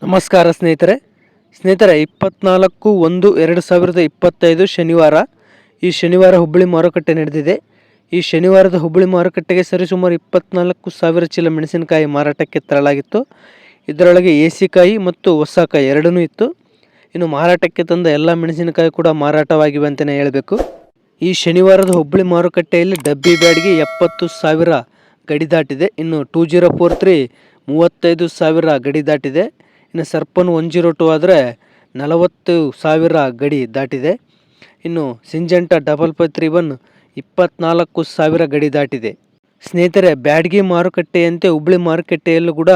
ನಮಸ್ಕಾರ ಸ್ನೇಹಿತರೆ 24/1/2025 ಶನಿವಾರ. ಈ ಶನಿವಾರ ಹುಬ್ಬಳ್ಳಿ ಮಾರುಕಟ್ಟೆ ನಡೆದಿದೆ. ಈ ಶನಿವಾರದ ಹುಬ್ಬಳ್ಳಿ ಮಾರುಕಟ್ಟೆಗೆ ಸರಿಸುಮಾರು 24,000 ಚೀಲ ಮೆಣಸಿನಕಾಯಿ ಮಾರಾಟಕ್ಕೆ ತರಲಾಗಿತ್ತು. ಇದರೊಳಗೆ ಏಸಿಕಾಯಿ ಮತ್ತು ಹೊಸಕಾಯಿ ಎರಡೂ ಇತ್ತು. ಇನ್ನು ಮಾರಾಟಕ್ಕೆ ತಂದ ಎಲ್ಲ ಮೆಣಸಿನಕಾಯಿ ಕೂಡ ಮಾರಾಟವಾಗಿವೆ ಅಂತಲೇ ಹೇಳಬೇಕು. ಈ ಶನಿವಾರದ ಹುಬ್ಬಳ್ಳಿ ಮಾರುಕಟ್ಟೆಯಲ್ಲಿ ಡಬ್ಬಿ ಬ್ಯಾಡ್ಗೆ 70,000 ಗಡಿ ದಾಟಿದೆ. ಇನ್ನು 2043 35,000 ಗಡಿ ದಾಟಿದೆ. ಇನ್ನು ಸರ್ಪನ್ 102 ಆದರೆ 40,000 ಗಡಿ ದಾಟಿದೆ. ಇನ್ನು ಸಿಂಜೆಂಟಾ 551 24,000 ಗಡಿ ದಾಟಿದೆ. ಸ್ನೇಹಿತರೆ, ಬ್ಯಾಡ್ಗಿ ಮಾರುಕಟ್ಟೆಯಂತೆ ಹುಬ್ಬಳ್ಳಿ ಮಾರುಕಟ್ಟೆಯಲ್ಲೂ ಕೂಡ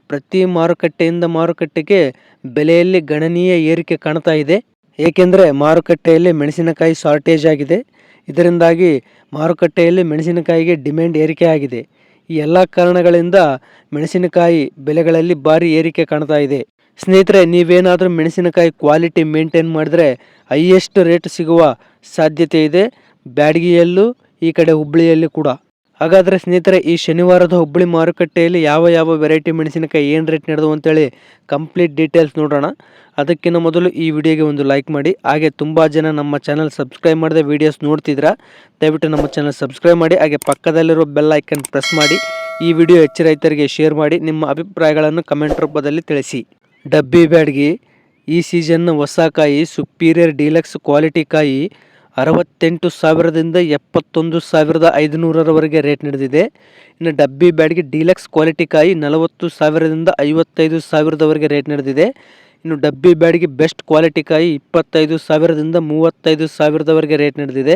ಪ್ರತಿ ಮಾರುಕಟ್ಟೆಯಿಂದ ಮಾರುಕಟ್ಟೆಗೆ ಬೆಲೆಯಲ್ಲಿ ಗಣನೀಯ ಏರಿಕೆ ಕಾಣ್ತಾ ಇದೆ. ಏಕೆಂದರೆ ಮಾರುಕಟ್ಟೆಯಲ್ಲಿ ಮೆಣಸಿನಕಾಯಿ ಶಾರ್ಟೇಜ್ ಆಗಿದೆ. ಇದರಿಂದಾಗಿ ಮಾರುಕಟ್ಟೆಯಲ್ಲಿ ಮೆಣಸಿನಕಾಯಿಗೆ ಡಿಮ್ಯಾಂಡ್ ಏರಿಕೆ ಆಗಿದೆ. ಈ ಎಲ್ಲ ಕಾರಣಗಳಿಂದ ಮೆಣಸಿನಕಾಯಿ ಬೆಲೆಗಳಲ್ಲಿ ಭಾರಿ ಏರಿಕೆ ಕಾಣ್ತಾ ಇದೆ. ಸ್ನೇಹಿತರೆ, ನೀವೇನಾದರೂ ಮೆಣಸಿನಕಾಯಿ ಕ್ವಾಲಿಟಿ ಮೇಂಟೈನ್ ಮಾಡಿದ್ರೆ ಹೈಯೆಸ್ಟ್ ರೇಟ್ ಸಿಗುವ ಸಾಧ್ಯತೆ ಇದೆ, ಬ್ಯಾಡಗಿಯಲ್ಲೂ ಈ ಕಡೆ ಹುಬ್ಬಳ್ಳಿಯಲ್ಲಿ ಕೂಡ. ಹಾಗಾದರೆ ಸ್ನೇಹಿತರೆ, ಈ ಶನಿವಾರದ ಹುಬ್ಬಳ್ಳಿ ಮಾರುಕಟ್ಟೆಯಲ್ಲಿ ಯಾವ ವೆರೈಟಿ ಮೆಣಸಿನಕಾಯಿ ಏನು ರೇಟ್ ನಡೆದವು ಅಂತೇಳಿ ಕಂಪ್ಲೀಟ್ ಡೀಟೇಲ್ಸ್ ನೋಡೋಣ. ಅದಕ್ಕಿಂತ ಮೊದಲು ಈ ವಿಡಿಯೋಗೆ ಒಂದು ಲೈಕ್ ಮಾಡಿ. ಹಾಗೆ ತುಂಬ ಜನ ನಮ್ಮ ಚಾನಲ್ ಸಬ್ಸ್ಕ್ರೈಬ್ ಮಾಡದೆ ವೀಡಿಯೋಸ್ ನೋಡ್ತಿದ್ದೀರಾ, ದಯವಿಟ್ಟು ನಮ್ಮ ಚಾನಲ್ ಸಬ್ಸ್ಕ್ರೈಬ್ ಮಾಡಿ. ಹಾಗೆ ಪಕ್ಕದಲ್ಲಿರೋ ಬೆಲ್ ಐಕನ್ ಪ್ರೆಸ್ ಮಾಡಿ. ಈ ವಿಡಿಯೋ ಹೆಚ್ಚು ರೈತರಿಗೆ ಶೇರ್ ಮಾಡಿ. ನಿಮ್ಮ ಅಭಿಪ್ರಾಯಗಳನ್ನು ಕಮೆಂಟ್ ರೂಪದಲ್ಲಿ ತಿಳಿಸಿ. ಡಬ್ಬಿ ಬ್ಯಾಡ್ಗಿ ಈ ಸೀಸನ್ನ ಹೊಸಕಾಯಿ ಸುಪೀರಿಯರ್ ಡೀಲಕ್ಸ್ ಕ್ವಾಲಿಟಿ ಕಾಯಿ 68,000ದಿಂದ 71,500ರವರೆಗೆ ರೇಟ್ ನಡೆದಿದೆ. ಇನ್ನು ಡಬ್ಬಿ ಬ್ಯಾಡ್ಗೆ ಡೀಲಕ್ಸ್ ಕ್ವಾಲಿಟಿ ಕಾಯಿ 40,000ದಿಂದ 55,000ರವರೆಗೆ ರೇಟ್ ನಡೆದಿದೆ. ಇನ್ನು ಡಬ್ಬಿ ಬ್ಯಾಡ್ಗೆ ಬೆಸ್ಟ್ ಕ್ವಾಲಿಟಿ ಕಾಯಿ 25,000ದಿಂದ 35,000ರವರೆಗೆ ರೇಟ್ ನಡೆದಿದೆ.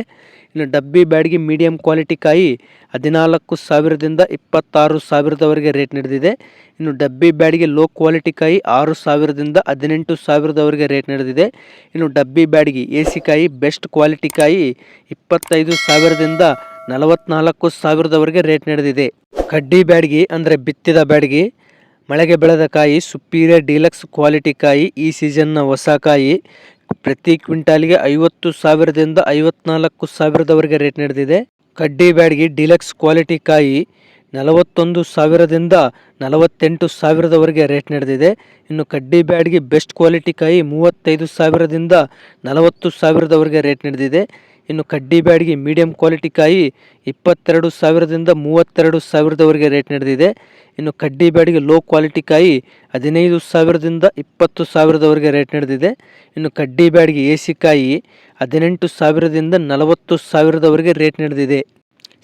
ಇನ್ನು ಡಬ್ಬಿ ಬ್ಯಾಡ್ಗೆ ಮೀಡಿಯಂ ಕ್ವಾಲಿಟಿ ಕಾಯಿ 14,000ದಿಂದ 26,000ರವರೆಗೆ ರೇಟ್ ನಡೆದಿದೆ. ಇನ್ನು ಡಬ್ಬಿ ಬ್ಯಾಡ್ಗೆ ಲೋ ಕ್ವಾಲಿಟಿ ಕಾಯಿ 6,000ದಿಂದ 18,000ರವರೆಗೆ ರೇಟ್ ನಡೆದಿದೆ. ಇನ್ನು ಡಬ್ಬಿ ಬ್ಯಾಡ್ಗೆ ಏಸಿಕಾಯಿ ಬೆಸ್ಟ್ ಕ್ವಾಲಿಟಿ ಕಾಯಿ 25,000ದಿಂದ 44,000ರವರೆಗೆ ರೇಟ್ ನಡೆದಿದೆ. ಕಡ್ಡಿ ಬ್ಯಾಡ್ಗೆ ಅಂದರೆ ಬಿತ್ತಿದ ಬ್ಯಾಡ್ಗೆ ಮಳೆಗೆ ಬೆಳೆದ ಕಾಯಿ ಸುಪೀರಿಯರ್ ಡೀಲಕ್ಸ್ ಕ್ವಾಲಿಟಿ ಕಾಯಿ ಈ ಸೀಸನ್ನ ಹೊಸ ಕಾಯಿ ಪ್ರತಿ ಕ್ವಿಂಟಾಲಿಗೆ 50,000ದಿಂದ 54,000ರವರೆಗೆ ರೇಟ್ ನಡೆದಿದೆ. ಕಡ್ಡಿ ಬ್ಯಾಡ್ಗೆ ಡೀಲಕ್ಸ್ ಕ್ವಾಲಿಟಿ ಕಾಯಿ 41,000ದಿಂದ 48,000ರವರೆಗೆ ರೇಟ್ ನಡೆದಿದೆ. ಇನ್ನು ಕಡ್ಡಿ ಬ್ಯಾಡ್ಗೆ ಬೆಸ್ಟ್ ಕ್ವಾಲಿಟಿ ಕಾಯಿ 35,000ದಿಂದ 40,000ರವರೆಗೆ ರೇಟ್ ನಡೆದಿದೆ. ಇನ್ನು ಕಡ್ಡಿ ಬ್ಯಾಡ್ಗೆ ಮೀಡಿಯಂ ಕ್ವಾಲಿಟಿ ಕಾಯಿ 22,000ದಿಂದ 32,000ರವರೆಗೆ ರೇಟ್ ನಡೆದಿದೆ. ಇನ್ನು ಕಡ್ಡಿ ಬ್ಯಾಡ್ಗೆ ಲೋ ಕ್ವಾಲಿಟಿ ಕಾಯಿ 15,000ದಿಂದ 20,000ರವರೆಗೆ ರೇಟ್ ನಡೆದಿದೆ. ಇನ್ನು ಕಡ್ಡಿ ಬ್ಯಾಡ್ಗೆ ಏಸಿಕಾಯಿ 18,000ದಿಂದ 40,000ರವರೆಗೆ ರೇಟ್ ನಡೆದಿದೆ.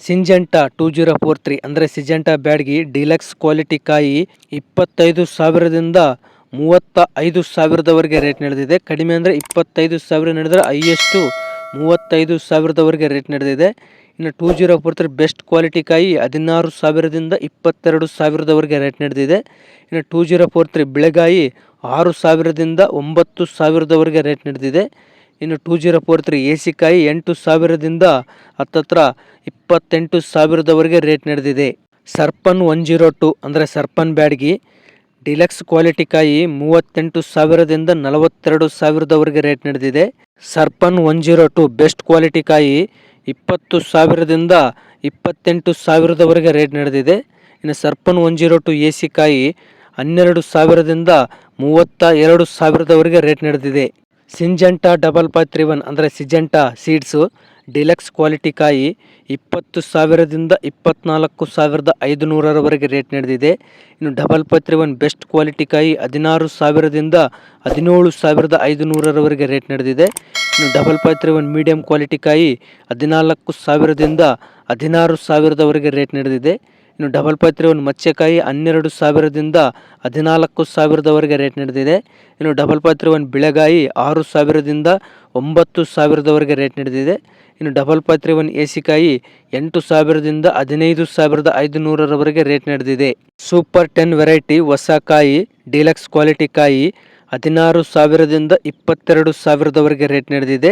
ಸಿಂಜೆಂಟಾ 2043 ಅಂದರೆ ಸಿಂಜೆಂಟಾ ಬ್ಯಾಡ್ಗೆ ಡೀಲಕ್ಸ್ ಕ್ವಾಲಿಟಿ ಕಾಯಿ 25,000ದಿಂದ 35,000ರವರೆಗೆ ರೇಟ್ ನಡೆದಿದೆ. ಕಡಿಮೆ ಅಂದರೆ 25,000 ನಡೆದರೆ ಹೈಯೆಸ್ಟು 35,000ರವರೆಗೆ ರೇಟ್ ನಡೆದಿದೆ. ಇನ್ನು 2043 ಬೆಸ್ಟ್ ಕ್ವಾಲಿಟಿ ಕಾಯಿ 16,000ದಿಂದ 22,000ರವರೆಗೆ ರೇಟ್ ನಡೆದಿದೆ. ಇನ್ನು 2043 ಬಿಳೆಗಾಯಿ 6,000ದಿಂದ 9,000ರವರೆಗೆ ರೇಟ್ ನಡೆದಿದೆ. ಇನ್ನು 2043 ಏಸಿಕಾಯಿ 8,000ದಿಂದ ಹತ್ತತ್ರ 28,000ರವರೆಗೆ ರೇಟ್ ನಡೆದಿದೆ. ಸರ್ಪನ್ 102 ಅಂದರೆ ಸರ್ಪನ್ ಬ್ಯಾಡ್ಗಿ ಡಿಲಕ್ಸ್ ಕ್ವಾಲಿಟಿ ಕಾಯಿ 38,000ದಿಂದ 42,000ರವರೆಗೆ ರೇಟ್ ನಡೆದಿದೆ. ಸರ್ಪನ್ 102 ಬೆಸ್ಟ್ ಕ್ವಾಲಿಟಿ ಕಾಯಿ 20,000ದಿಂದ 28,000ರವರೆಗೆ ರೇಟ್ ನಡೆದಿದೆ. ಇನ್ನು ಸರ್ಪನ್ 102 ಏಸಿಕಾಯಿ 12,000ದಿಂದ 32,000ರವರೆಗೆ ರೇಟ್ ನಡೆದಿದೆ. ಸಿಂಜೆಂಟಾ 5531 ಅಂದರೆ ಸಿಂಜೆಂಟಾ ಸೀಡ್ಸು ಡಿಲಕ್ಸ್ ಕ್ವಾಲಿಟಿ ಕಾಯಿ 20,000ದಿಂದ 24,500ರವರೆಗೆ ರೇಟ್ ನಡೆದಿದೆ. ಇನ್ನು 5531 ಬೆಸ್ಟ್ ಕ್ವಾಲಿಟಿ ಕಾಯಿ 16,000ದಿಂದ 17,500ರವರೆಗೆ ರೇಟ್ ನಡೆದಿದೆ. ಇನ್ನು 5531 ಮೀಡಿಯಂ ಕ್ವಾಲಿಟಿ ಕಾಯಿ 14,000ದಿಂದ 16,000ರವರೆಗೆ ರೇಟ್ ನಡೆದಿದೆ. ಇನ್ನು 5531 ಮಚ್ಚೆಕಾಯಿ 12,000ದಿಂದ 14,000ರವರೆಗೆ ರೇಟ್ ನಡೆದಿದೆ. ಇನ್ನು 5531 ಬಿಳೆಗಾಯಿ 6,000ದಿಂದ 9,000ರವರೆಗೆ ರೇಟ್ ನಡೆದಿದೆ. ಇನ್ನು 5531 ಏಸಿಕಾಯಿ 8,000ದಿಂದ 15,500ರವರೆಗೆ ರೇಟ್ ನಡೆದಿದೆ. ಸೂಪರ್ 10 ವೆರೈಟಿ ಹೊಸ ಕಾಯಿ ಡೀಲಕ್ಸ್ ಕ್ವಾಲಿಟಿ ಕಾಯಿ 16,000ದಿಂದ 22,000ರವರೆಗೆ ರೇಟ್ ನಡೆದಿದೆ.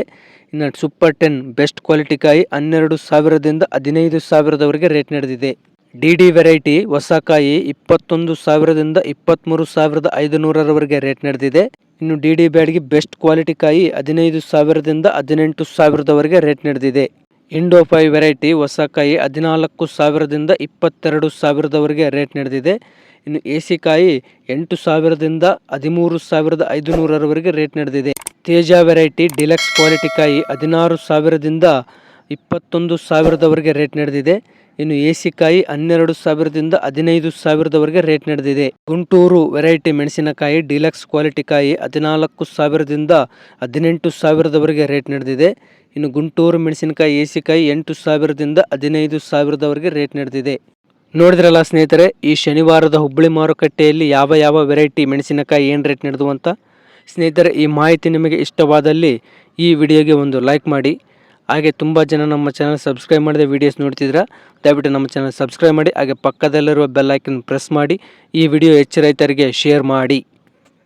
ಇನ್ನು ಸೂಪರ್ 10 ಬೆಸ್ಟ್ ಕ್ವಾಲಿಟಿ ಕಾಯಿ 12,000ದಿಂದ 15,000ರವರೆಗೆ ರೇಟ್ ನಡೆದಿದೆ. ಡಿ ವೆರೈಟಿ ಹೊಸ ಕಾಯಿ 21,000ದಿಂದ 23,500ರವರೆಗೆ ರೇಟ್ ನಡೆದಿದೆ. ಇನ್ನು ಡಿ ಬ್ಯಾಡ್ಗೆ ಬೆಸ್ಟ್ ಕ್ವಾಲಿಟಿ ಕಾಯಿ 15,000ದಿಂದ 18,000ರವರೆಗೆ ರೇಟ್ ನಡೆದಿದೆ. ಇಂಡೋ 5 ವೆರೈಟಿ ಹೊಸ ಕಾಯಿ 14,000ದಿಂದ 22,000ರವರೆಗೆ ರೇಟ್ ನಡೆದಿದೆ. ಇನ್ನು AC ಕಾಯಿ 8,000ದಿಂದ 13,500ರವರೆಗೆ ರೇಟ್ ನಡೆದಿದೆ. ತೇಜ ವೆರೈಟಿ ಡಿಲಕ್ಸ್ ಕ್ವಾಲಿಟಿ ಕಾಯಿ 16,000ದಿಂದ 21,000ರವರೆಗೆ ರೇಟ್ ನಡೆದಿದೆ. ಇನ್ನು AC ಕಾಯಿ 12,000ದಿಂದ 15,000ರವರೆಗೆ ರೇಟ್ ನಡೆದಿದೆ. ಗುಂಟೂರು ವೆರೈಟಿ ಮೆಣಸಿನಕಾಯಿ ಡಿಲಕ್ಸ್ ಕ್ವಾಲಿಟಿ ಕಾಯಿ 14,000ದಿಂದ 18,000ರವರೆಗೆ ರೇಟ್ ನಡೆದಿದೆ. ಇನ್ನು ಗುಂಟೂರು ಮೆಣಸಿನಕಾಯಿ AC ಕಾಯಿ 8,000ದಿಂದ 15,000ರವರೆಗೆ ರೇಟ್ ನಡೆದಿದೆ. ನೋಡಿದ್ರಲ್ಲ ಸ್ನೇಹಿತರೆ, ಈ ಶನಿವಾರದ ಹುಬ್ಬಳ್ಳಿ ಮಾರುಕಟ್ಟೆಯಲ್ಲಿ ಯಾವ ವೆರೈಟಿ ಮೆಣಸಿನಕಾಯಿ ಏನು ರೇಟ್ ನಡೆದು ಅಂತ. ಸ್ನೇಹಿತರೆ, ಈ ಮಾಹಿತಿ ನಿಮಗೆ ಇಷ್ಟವಾದಲ್ಲಿ ಈ ವಿಡಿಯೋಗೆ ಒಂದು ಲೈಕ್ ಮಾಡಿ. ಹಾಗೆ ತುಂಬ ಜನ ನಮ್ಮ ಚಾನಲ್ ಸಬ್ಸ್ಕ್ರೈಬ್ ಮಾಡದೆ ವೀಡಿಯೋಸ್ ನೋಡ್ತಿದ್ದೀರಾ, ದಯವಿಟ್ಟು ನಮ್ಮ ಚಾನಲ್ ಸಬ್ಸ್ಕ್ರೈಬ್ ಮಾಡಿ. ಹಾಗೆ ಪಕ್ಕದಲ್ಲಿರುವ ಬೆಲ್ ಐಕನ್ ಪ್ರೆಸ್ ಮಾಡಿ. ಈ ವಿಡಿಯೋ ಹೆಚ್ಚು ರೈತರಿಗೆ ಶೇರ್ ಮಾಡಿ.